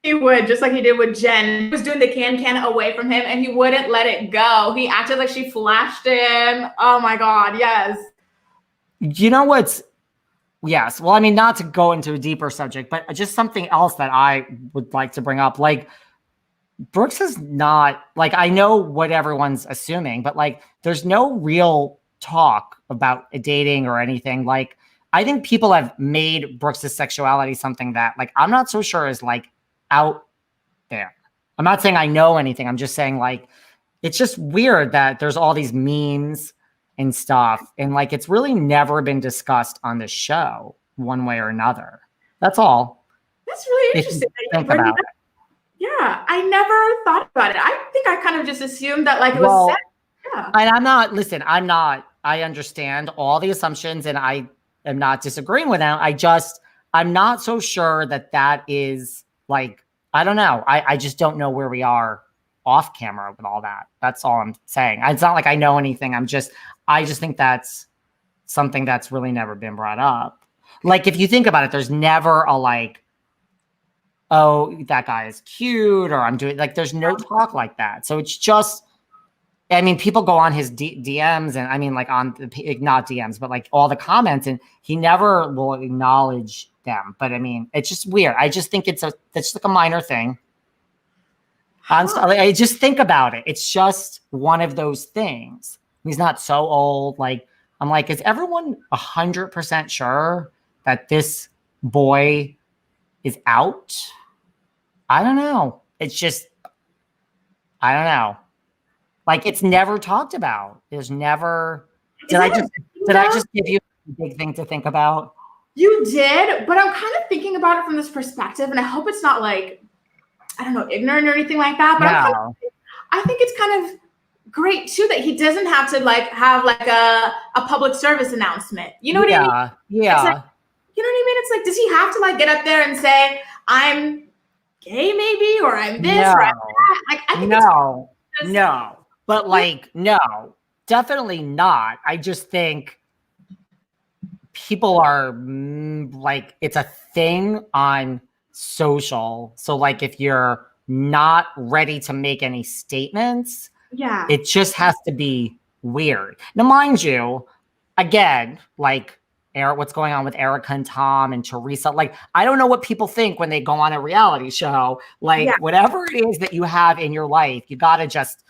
He would, just like he did with Jen. He was doing the can away from him, and he wouldn't let it go. He acted like she flashed him. Oh my God, yes. You know what's, yes. Well, I mean, not to go into a deeper subject, but just something else that I would like to bring up. Like, Brooks is not, like, I know what everyone's assuming, but like, there's no real talk about dating or anything. Like, I think people have made Brooks's sexuality something that, like, I'm not so sure is like out there. I'm not saying I know anything. I'm just saying, like, it's just weird that there's all these memes and stuff, and like, it's really never been discussed on the show one way or another. That's all. That's really interesting. Think about it. Yeah, I never thought about it. I think I kind of just assumed that like it was set. Yeah. And I understand all the assumptions, and I am not disagreeing with them. I'm not so sure that is like, I don't know. I just don't know where we are off camera with all that. That's all I'm saying. It's not like I know anything. I just think that's something that's really never been brought up. Like, if you think about it, there's never a like, oh, that guy is cute, or I'm doing, like, there's no talk like that. So it's just, I mean, people go on his DMs, and I mean, like, on the, not DMs, but like all the comments, and he never will acknowledge them. But I mean, it's just weird. I just think it's like a minor thing. I just think about it. It's just one of those things. He's not so old. Like, I'm like, is everyone 100% sure that this boy is out? I don't know. It's just, I don't know. Like, it's never talked about. There's never. Did I just give you a big thing to think about? You did, but I'm kind of thinking about it from this perspective, and I hope it's not like, I don't know, ignorant or anything like that. But No. I think it's kind of great too that he doesn't have to like have like a public service announcement. You know what I mean? Yeah. It's like, you know what I mean? It's like, does he have to like get up there and say, I'm gay maybe, or I'm this, or I'm that? Like, I think no. But like, no, definitely not. I just think people are like, it's a thing on social. So like, if you're not ready to make any statements, yeah, it just has to be weird. Now, mind you, again, like, what's going on with Erica and Tom and Teresa. Like, I don't know what people think when they go on a reality show. Like, whatever it is that you have in your life, you got to just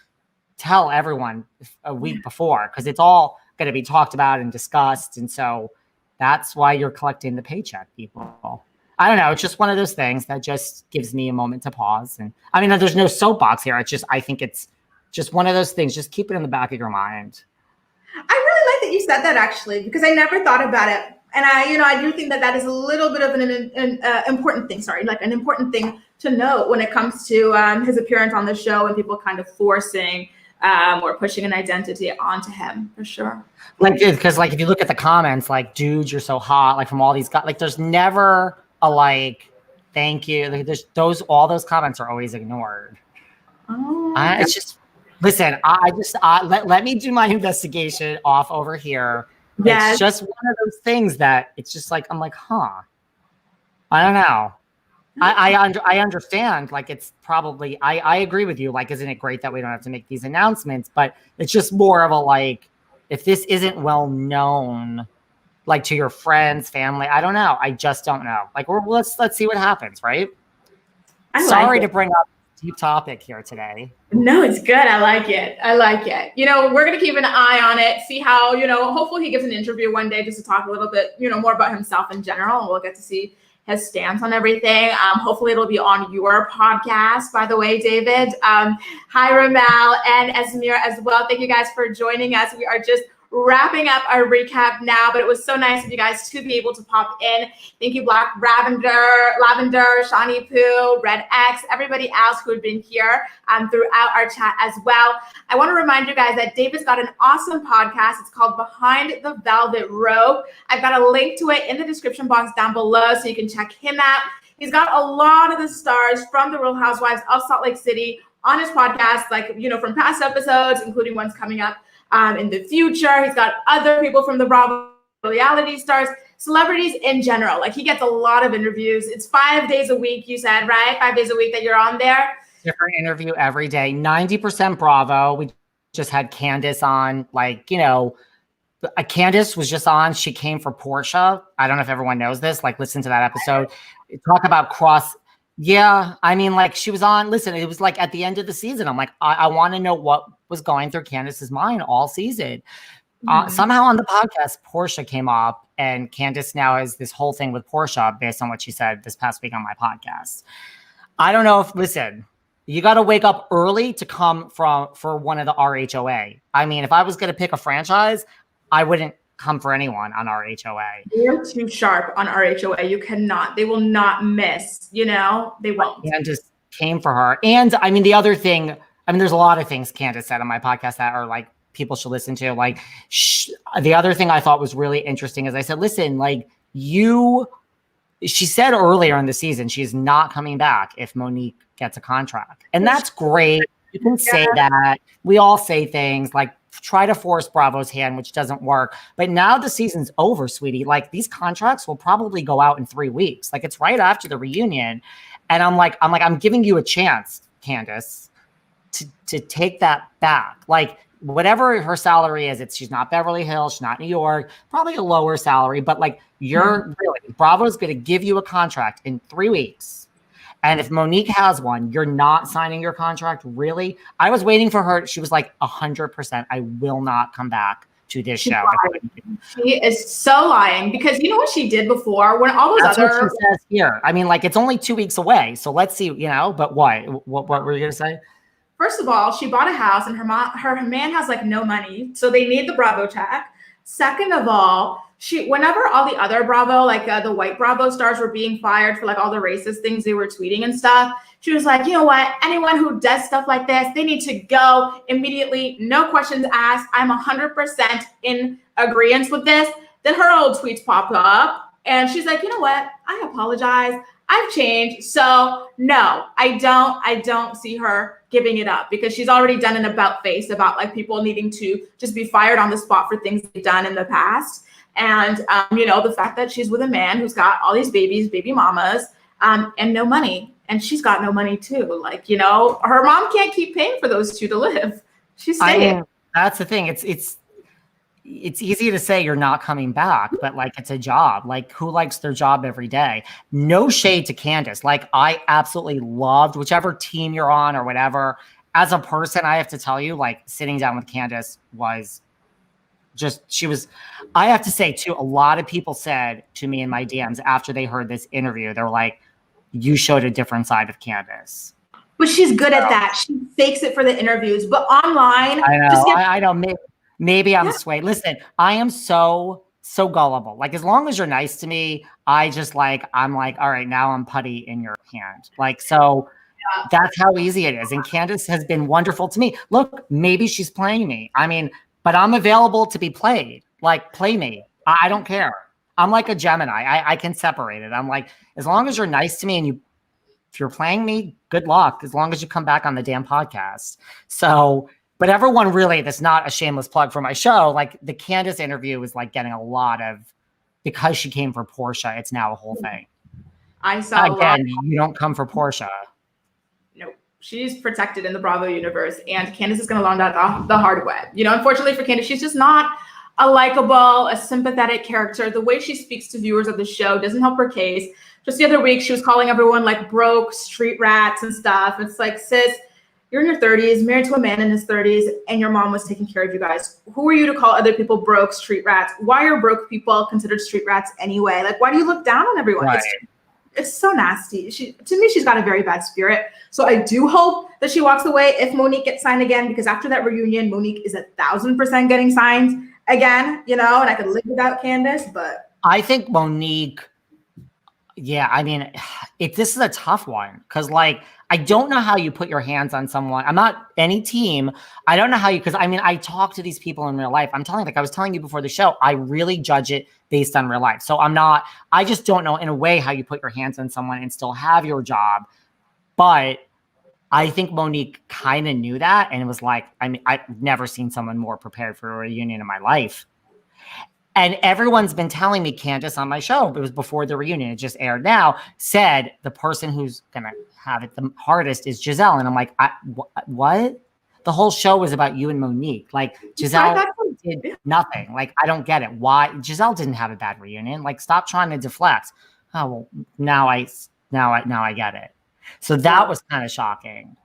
tell everyone a week before, because it's all going to be talked about and discussed. And so that's why you're collecting the paycheck, people. I don't know. It's just one of those things that just gives me a moment to pause. And I mean, there's no soapbox here. It's just, I think it's just one of those things. Just keep it in the back of your mind. I really like that you said that, actually, because I never thought about it. And I do think that is a little bit of an important thing. Sorry, like an important thing to note when it comes to his appearance on the show and people kind of forcing or pushing an identity onto him, for sure. Like, because like, if you look at the comments, like, dude, you're so hot, like, from all these guys, like, there's never a like, thank you. Like, there's all those comments are always ignored. Oh, it's just, listen, let me do my investigation off over here. It's just one of those things that it's just like, I'm like, huh, I don't know. I understand. Like, it's probably, I agree with you. Like, isn't it great that we don't have to make these announcements? But it's just more of a, like, if this isn't well known, like to your friends, family, I don't know. I just don't know. Like, let's see what happens, right? Sorry to bring up a deep topic here today. No, it's good. I like it. You know, we're going to keep an eye on it, see how, you know, hopefully he gives an interview one day just to talk a little bit, you know, more about himself in general. And we'll get to see his stance on everything. Hopefully it'll be on your podcast, by the way, David. Hi, Ramel and Esmir as well. Thank you guys for joining us. We are just wrapping up our recap now, but it was so nice of you guys to be able to pop in. Thank you, Black Lavender, Shawnee Poo, Red X, everybody else who had been here throughout our chat as well. I want to remind you guys that David's got an awesome podcast. It's called Behind the Velvet Rope. I've got a link to it in the description box down below so you can check him out. He's got a lot of the stars from the Real Housewives of Salt Lake City on his podcast, like, you know, from past episodes, including ones coming up in the future. He's got other people from the Bravo reality stars, celebrities in general. Like, he gets a lot of interviews. It's 5 days a week, you said, right? 5 days a week that you're on there. Different interview every day. 90% Bravo. We just had Candace on, like, you know, Candace was just on. She came for Portia. I don't know if everyone knows this. Like, listen to that episode. Talk about cross. Yeah, I mean, like, she was on. Listen, it was like at the end of the season. I'm like, I want to know what was going through Candace's mind all season. Somehow on the podcast, Portia came up, and Candace now has this whole thing with Portia based on what she said this past week on my podcast. I don't know if, listen, you got to wake up early to come for one of the RHOA. I mean, if I was going to pick a franchise, I wouldn't come for anyone on RHOA. You're too sharp on RHOA. You cannot. They will not miss. You know, they won't. And just came for her. And I mean, the other thing, I mean, there's a lot of things Candace said on my podcast that are like people should listen to. Like, the other thing I thought was really interesting is I said, listen, like, she said earlier in the season, she's not coming back if Monique gets a contract. And that's great. You can say that. We all say things like, try to force Bravo's hand, which doesn't work. But now the season's over, sweetie. Like, these contracts will probably go out in 3 weeks. Like, it's right after the reunion. And I'm giving you a chance, Candace, to take that back. Like, whatever her salary is, she's not Beverly Hills, she's not New York, probably a lower salary, but like, Bravo's going to give you a contract in 3 weeks. And if Monique has one, you're not signing your contract. Really? I was waiting for her. She was like 100%. I will not come back to this show. She is so lying, because you know what she did before when all those other. What she says here. I mean, like, it's only 2 weeks away. So let's see, you know, but what were you going to say? First of all, she bought a house and her man has like no money. So they need the Bravo check. Second of all, whenever all the other Bravo, like the white Bravo stars were being fired for like all the racist things they were tweeting and stuff, she was like, you know what? Anyone who does stuff like this, they need to go immediately. No questions asked. I'm 100% in agreement with this. Then her old tweets popped up and she's like, you know what? I apologize. I've changed. So no, I don't see her giving it up, because she's already done an about face about like people needing to just be fired on the spot for things they've done in the past. And, you know, the fact that she's with a man who's got all these babies, baby mamas, and no money. And she's got no money too. Like, you know, her mom can't keep paying for those two to live. She's staying. That's the thing. It's easy to say you're not coming back, but like, it's a job. Like, who likes their job every day? No shade to Candace. Like, I absolutely loved whichever team you're on or whatever. As a person, I have to tell you, like, sitting down with Candace was just, I have to say too, a lot of people said to me in my DMs after they heard this interview, they were like, you showed a different side of Candace. But she's good at that. She fakes it for the interviews, but online. I know. Maybe I'm swayed. Listen, I am so gullible. Like, as long as you're nice to me, I'm like, all right, now I'm putty in your hand. Like, so that's how easy it is. And Candace has been wonderful to me. Look, maybe she's playing me. I mean, but I'm available to be played. Like, play me. I don't care. I'm like a Gemini. I can separate it. I'm like, as long as you're nice to me and if you're playing me, good luck. As long as you come back on the damn podcast. So, But everyone really, that's not a shameless plug for my show. Like the Candace interview was like getting a lot of, because she came for Portia, it's now a whole thing. I saw again, you don't come for Portia. No, she's protected in the Bravo universe, and Candace is going to learn that the hard way. You know, unfortunately for Candace, she's just not a likable, a sympathetic character. The way she speaks to viewers of the show doesn't help her case. Just the other week, she was calling everyone like broke street rats and stuff. It's like, sis, you're in your 30s, married to a man in his 30s, and your mom was taking care of you guys. Who are you to call other people broke street rats? Why are broke people considered street rats anyway? Like, why do you look down on everyone? Right. It's so nasty. To me, she's got a very bad spirit. So I do hope that she walks away if Monique gets signed again, because after that reunion, Monique is 1,000% getting signed again, you know, and I could live without Candace, but. I think Monique, yeah, I mean, this is a tough one because, like, I don't know how you put your hands on someone. I'm not any team. I don't know how you, because I mean, I talk to these people in real life. I'm telling, like I was telling you before the show, I really judge it based on real life. So I just don't know in a way how you put your hands on someone and still have your job. But I think Monique kind of knew that. And it was like, I mean, I've never seen someone more prepared for a reunion in my life. And everyone's been telling me, Candace on my show, it was before the reunion, it just aired now, said the person who's going to have it the hardest is Giselle. And I'm like, what? The whole show was about you and Monique. Like, Giselle did nothing. Like, I don't get it. Why? Giselle didn't have a bad reunion. Like, stop trying to deflect. Oh, well, now I get it. So that was kind of shocking.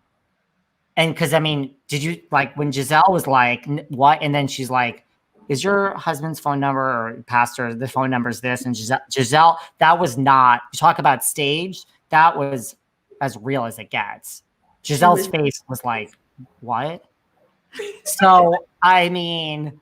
And because, I mean, did you, like, when Giselle was like, what? And then she's like, is your husband's phone number or pastor, the phone number is this? And Giselle, that was not, you talk about staged, that was as real as it gets. Giselle's face was like, what? So, I mean,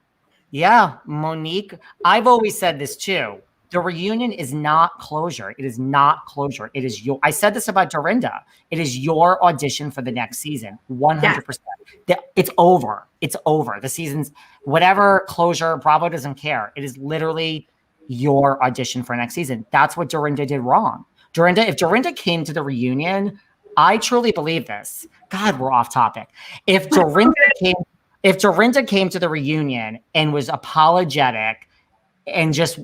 yeah, Monique, I've always said this too. The reunion is not closure. It is not closure. It is I said this about Dorinda. It is your audition for the next season. 100%. Yeah. It's over. It's over. The season's whatever closure, Bravo doesn't care. It is literally your audition for next season. That's what Dorinda did wrong. If Dorinda came to the reunion, I truly believe this. God, we're off topic. If Dorinda came to the reunion and was apologetic and just,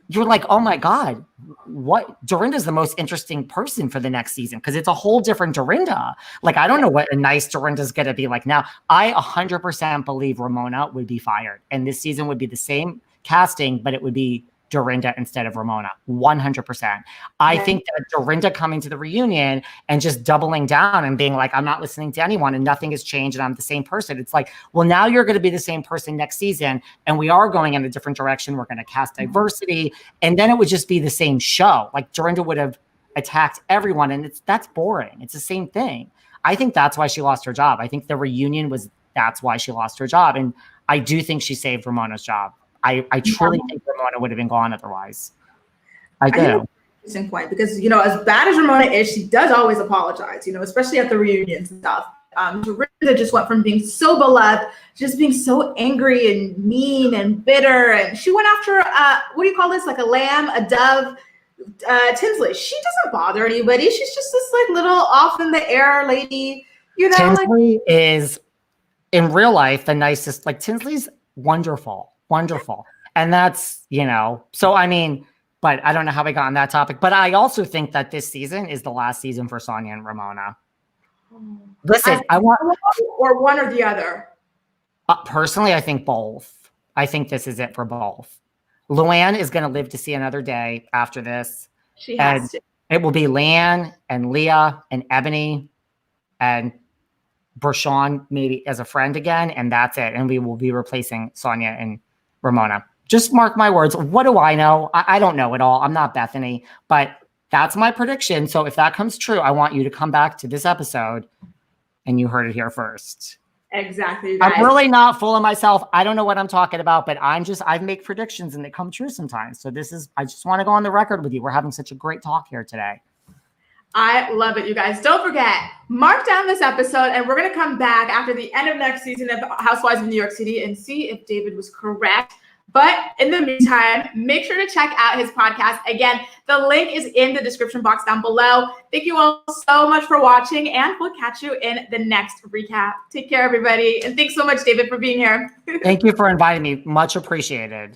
you're like, oh my God, what? Dorinda's the most interesting person for the next season because it's a whole different Dorinda. Like, I don't know what a nice Dorinda's going to be like now. I 100% believe Ramona would be fired and this season would be the same casting, but it would be Dorinda instead of Ramona. 100%. I think that Dorinda coming to the reunion and just doubling down and being like, I'm not listening to anyone and nothing has changed and I'm the same person. It's like, well, now you're going to be the same person next season and we are going in a different direction. We're going to cast diversity and then it would just be the same show. Like Dorinda would have attacked everyone and that's boring. It's the same thing. I think that's why she lost her job. I think the reunion that's why she lost her job. And I do think she saved Ramona's job. I truly think Ramona would have been gone otherwise. I do. Interesting point because, you know, as bad as Ramona is, she does always apologize, you know, especially at the reunions and stuff. Dorinda just went from being so beloved, just being so angry and mean and bitter. And she went after, what do you call this? Like a lamb, a dove, Tinsley. She doesn't bother anybody. She's just this like little off in the air lady, you know. Tinsley is in real life the nicest. Like Tinsley's wonderful. And that's, you know, so I mean, but I don't know how we got on that topic. But I also think that this season is the last season for Sonia and Ramona. Listen, I want or one or the other. Personally, I think both. I think this is it for both. Luann is going to live to see another day after this. She has to. It will be Luann and Leah and Ebony and Bershawn maybe as a friend again, and that's it. And we will be replacing Sonia and Ramona. Just mark my words. What do I know? I don't know it all. I'm not Bethany, but that's my prediction. So if that comes true, I want you to come back to this episode and you heard it here first. Exactly. Guys. I'm really not full of myself. I don't know what I'm talking about, but I make predictions and they come true sometimes. So I just want to go on the record with you. We're having such a great talk here today. I love it, you guys. Don't forget, mark down this episode, and we're going to come back after the end of next season of Housewives of New York City and see if David was correct But in the meantime, make sure to check out his podcast. Again, the link is in the description box down below. Thank you all so much for watching, and we'll catch you in the next recap. Take care, everybody. And thanks so much, David, for being here. Thank you for inviting me. Much appreciated.